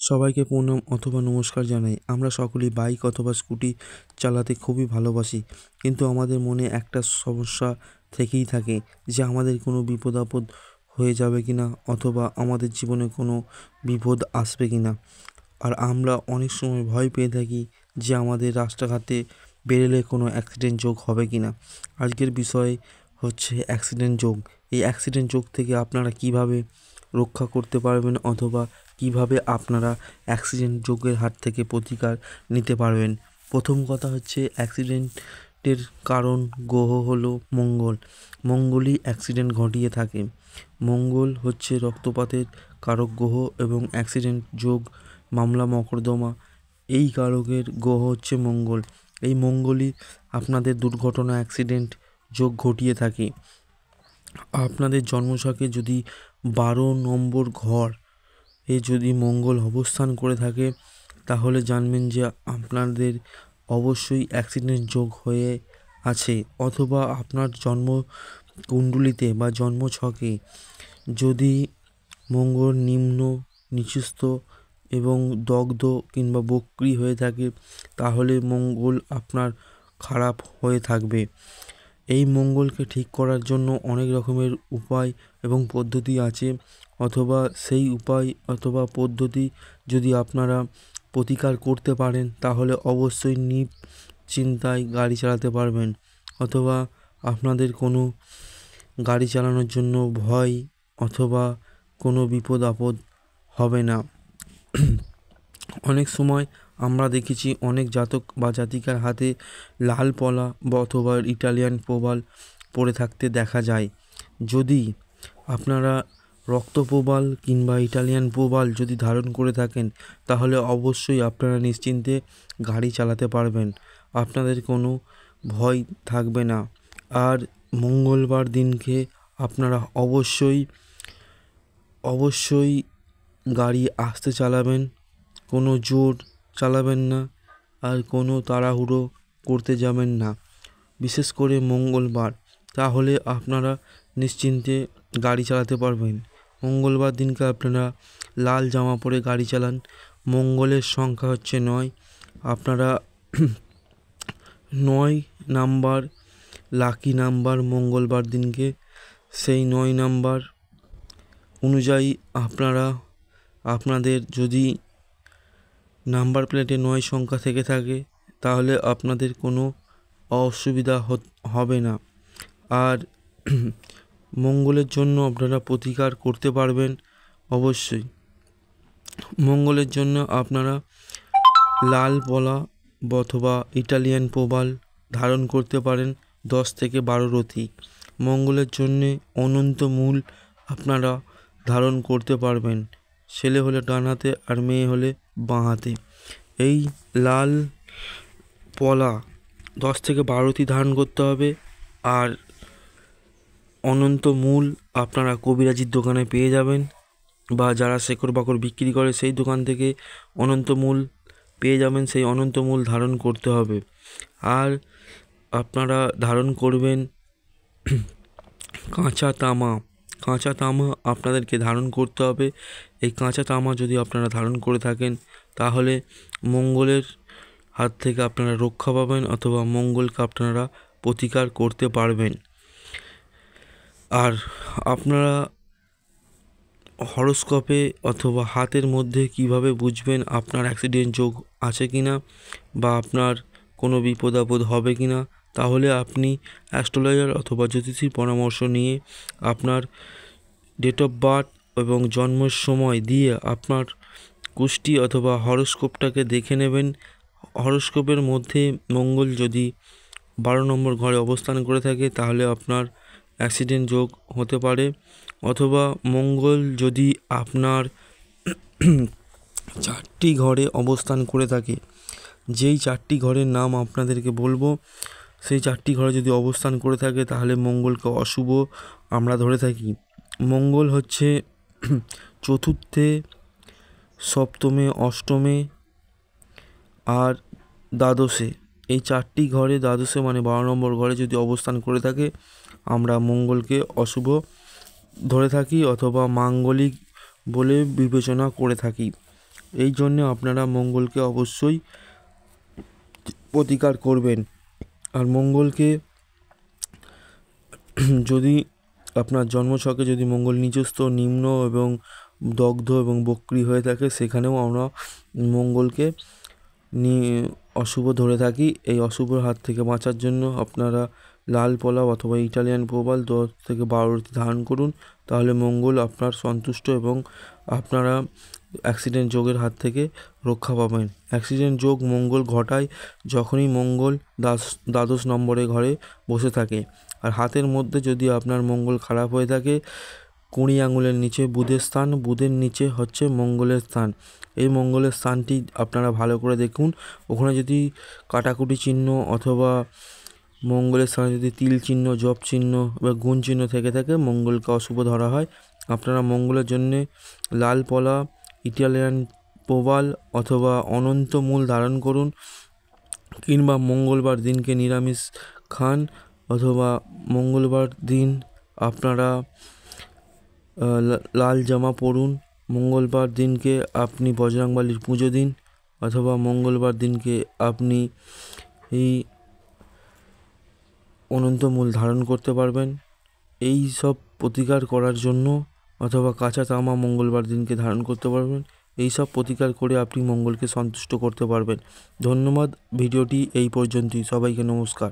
সবাইকে প্রণাম অথবা নমস্কার জানাই। আমরা সকলেই বাইক অথবা স্কুটি চালাতে খুবই ভালোবাসি, কিন্তু আমাদের মনে একটা সমস্যা থেকেই থাকে যে আমাদের কোনো বিপদ আপদ হয়ে যাবে কিনা অথবা আমাদের জীবনে কোনো বিপদ আসবে কিনা। আর আমরা অনেক সময় ভয় পেয়ে থাকি যে আমাদের রাস্তাঘাটে বেরোলে কোনো অ্যাক্সিডেন্ট যোগ হবে কিনা। আজকের বিষয় হচ্ছে অ্যাক্সিডেন্ট যোগ। এই অ্যাক্সিডেন্ট যোগ থেকে আপনারা কিভাবে রক্ষা করতে পারবেন অথবা কিভাবে আপনারা অ্যাক্সিডেন্ট যোগের হাত থেকে প্রতিকার নিতে পারবেন। প্রথম কথা হচ্ছে অ্যাক্সিডেন্টের কারণ গ্রহ হলো মঙ্গল। মঙ্গলই অ্যাক্সিডেন্ট ঘটিয়ে থাকে। মঙ্গল হচ্ছে রক্তপাতের কারক গ্রহ এবং অ্যাক্সিডেন্ট যোগ, মামলা মকদ্দমা এই কারকের গ্রহ হচ্ছে মঙ্গল। এই মঙ্গলই আপনাদের দুর্ঘটনা অ্যাক্সিডেন্ট যোগ ঘটিয়ে থাকে। আপনাদের জন্মছকে যদি 12 নম্বর ঘর যদি মঙ্গল অবস্থান করে থাকে তাহলে জানবেন যে আপনাদের অবশ্যই অ্যাক্সিডেন্ট যোগ হয়ে আছে। অথবা আপনার জন্ম কুণ্ডলিতে বা জন্মছকে যদি মঙ্গল নিম্ন, নিচস্থ এবং দগ্ধ কিংবা বক্রী হয়ে থাকে তাহলে মঙ্গল আপনার খারাপ হয়ে থাকবে। এই মঙ্গলকে ঠিক করার জন্য অনেক রকমের উপায় এবং পদ্ধতি আছে, অথবা সেই উপায় অথবা পদ্ধতি যদি আপনারা প্রতিকার করতে পারেন তাহলে অবশ্যই নিশ্চিন্তায় গাড়ি চালাতে পারবেন, অথবা আপনাদের কোনো গাড়ি চালানোর জন্য ভয় অথবা কোনো বিপদ আপদ হবে না। অনেক সময় আমরা দেখেছি অনেক জাতক বা জাতিকার হাতে লাল পলা বা অথবা ইটালিয়ান প্রবাল পড়ে থাকতে দেখা যায়। যদি আপনারা রক্তপ্রবাল কিংবা ইটালিয়ান প্রবাল যদি ধারণ করে থাকেন তাহলে অবশ্যই আপনারা নিশ্চিন্তে গাড়ি চালাতে পারবেন, আপনাদের কোনো ভয় থাকবে না। আর মঙ্গলবার দিনকে আপনারা অবশ্যই গাড়ি আস্তে চালাবেন, কোনো জোর চালাবেন না, আর কোনো তাড়াহুড়ো করতে যাবেন না, বিশেষ করে মঙ্গলবার। তাহলে আপনারা নিশ্চিন্তে গাড়ি চালাতে পারবেন। মঙ্গলবার দিনকে আপনারা লাল জামা পরে গাড়ি চালান। মঙ্গলের সংখ্যা হচ্ছে 9। আপনারা 9 নাম্বার লাকি নাম্বার মঙ্গলবার দিনকে। সেই 9 নাম্বার অনুযায়ী আপনারা আপনাদের যদি নাম্বার প্লেটে 9 সংখ্যা থেকে থাকে তাহলে আপনাদের কোনো অসুবিধা হবে না। আর মঙ্গলের জন্য আপনারা প্রতিকার করতে পারবেন অবশ্যই। মঙ্গলের জন্য আপনারা লাল পলা অথবা ইটালিয়ান প্রবাল ধারণ করতে পারেন 10 থেকে 12 রতি। মঙ্গলের জন্যে অনন্ত মূল আপনারা ধারণ করতে পারবেন, ছেলে হলে ডান হাতে আর মেয়ে হলে বাঁ হাতে। এই লাল পলা 10 থেকে 12টি ধারণ করতে হবে। আর অনন্ত মূল আপনারা কবিরাজির দোকানে পেয়ে যাবেন, বা যারা শেকড় বাকড় বিক্রি করে সেই দোকান থেকে অনন্ত মূল পেয়ে যাবেন। সেই অনন্ত মূল ধারণ করতে হবে। আর আপনারা ধারণ করবেন কাঁচা তামা। কাঁচা তামা আপনাদেরকে ধারণ করতে হবে। এই কাঁচা তামা যদি আপনারা ধারণ করে থাকেন তাহলে মঙ্গলের হাত থেকে আপনারা রক্ষা পাবেন, অথবা মঙ্গলকে আপনারা প্রতিকার করতে পারবেন। আর আপনারা হরোস্কোপে অথবা হাতের মধ্যে কিভাবে বুঝবেন আপনার অ্যাক্সিডেন্ট যোগ আছে কিনা বা আপনার কোনো বিপদ আপদ হবে কিনা, তাহলে আপনি অ্যাস্ট্রোলজার অথবা জ্যোতিষীর পরামর্শ নিয়ে আপনার ডেট অফ বার্থ এবং জন্মের সময় দিয়ে আপনার কুষ্টি অথবা হরোস্কোপটাকে দেখে নেবেন। হরোস্কোপের মধ্যে মঙ্গল যদি 12 নম্বর ঘরে অবস্থান করে থাকে তাহলে আপনার অ্যাক্সিডেন্ট যোগ হতে পারে, অথবা মঙ্গল যদি আপনার 4টি ঘরে অবস্থান করে থাকে, যেই 4টি ঘরের নাম আপনাদেরকে বলবো সেই 4টি ঘরে যদি অবস্থান করে থাকে তাহলে মঙ্গলকে অশুভ আমরা ধরে থাকি। মঙ্গল হচ্ছে চতুর্থে, সপ্তমে, অষ্টমে আর দ্বাদশে। এই 4টি ঘরে দ্বাদশে মানে 12 নম্বর ঘরে যদি অবস্থান করে থাকে আমরা মঙ্গলকে অশুভ ধরে থাকি অথবা মাঙ্গলিক বলে বিবেচনা করে থাকি। এই জন্যে আপনারা মঙ্গলকে অবশ্যই প্রতিকার করবেন। আর মঙ্গলকে যদি আপনার জন্মছকে যদি মঙ্গল নিচস্থ, নিম্ন এবং দগ্ধ এবং বক্রী হয়ে থাকে, সেখানেও আমরা মঙ্গলকে অশুভ ধরে থাকি। এই অশুভর হাত থেকে বাঁচার জন্য আপনারা লাল পলাও অথবা ইটালিয়ান প্রবাল 10 থেকে 12টি ধারণ করুন, তাহলে মঙ্গল আপনার সন্তুষ্ট এবং আপনারা অ্যাক্সিডেন্ট যোগের হাত থেকে রক্ষা পাবেন। অ্যাক্সিডেন্ট যোগ মঙ্গল ঘটায় যখনই মঙ্গল দ্বাদশ নম্বরে ঘরে বসে থাকে। আর হাতের মধ্যে যদি আপনার মঙ্গল খারাপ হয়ে থাকে, 20 আঙুলের নিচে বুধের স্থান, বুধের নিচে হচ্ছে মঙ্গলের স্থান। এই মঙ্গলের স্থানটি আপনারা ভালো করে দেখুন। ওখানে যদি কাটাকুটি চিহ্ন অথবা মঙ্গলের স্থানে যদি তিল চিহ্ন, জপ চিহ্ন বা গুণ চিহ্ন থেকে থাকে, মঙ্গলকে অশুভ ধরা হয়। আপনারা মঙ্গলের জন্যে লাল পলা, ইটালিয়ান প্রবাল অথবা অনন্ত মূল ধারণ করুন, কিংবা মঙ্গলবার দিনকে নিরামিষ খান, অথবা মঙ্গলবার দিন আপনারা লাল জামা পরুন। মঙ্গলবার দিনকে আপনি বজরংবলীর পুজো দিন, অথবা মঙ্গলবার দিনকে আপনি এই অনন্তমূল ধারণ করতে পারবেন। এই সব প্রতিকার করার জন্য, অথবা কাঁচা তামা মঙ্গলবার দিনকে ধারণ করতে পারবেন। এই সব প্রতিকার করে আপনি মঙ্গলকে সন্তুষ্ট করতে পারবেন। ধন্যবাদ। ভিডিওটি এই পর্যন্তই। সবাইকে নমস্কার।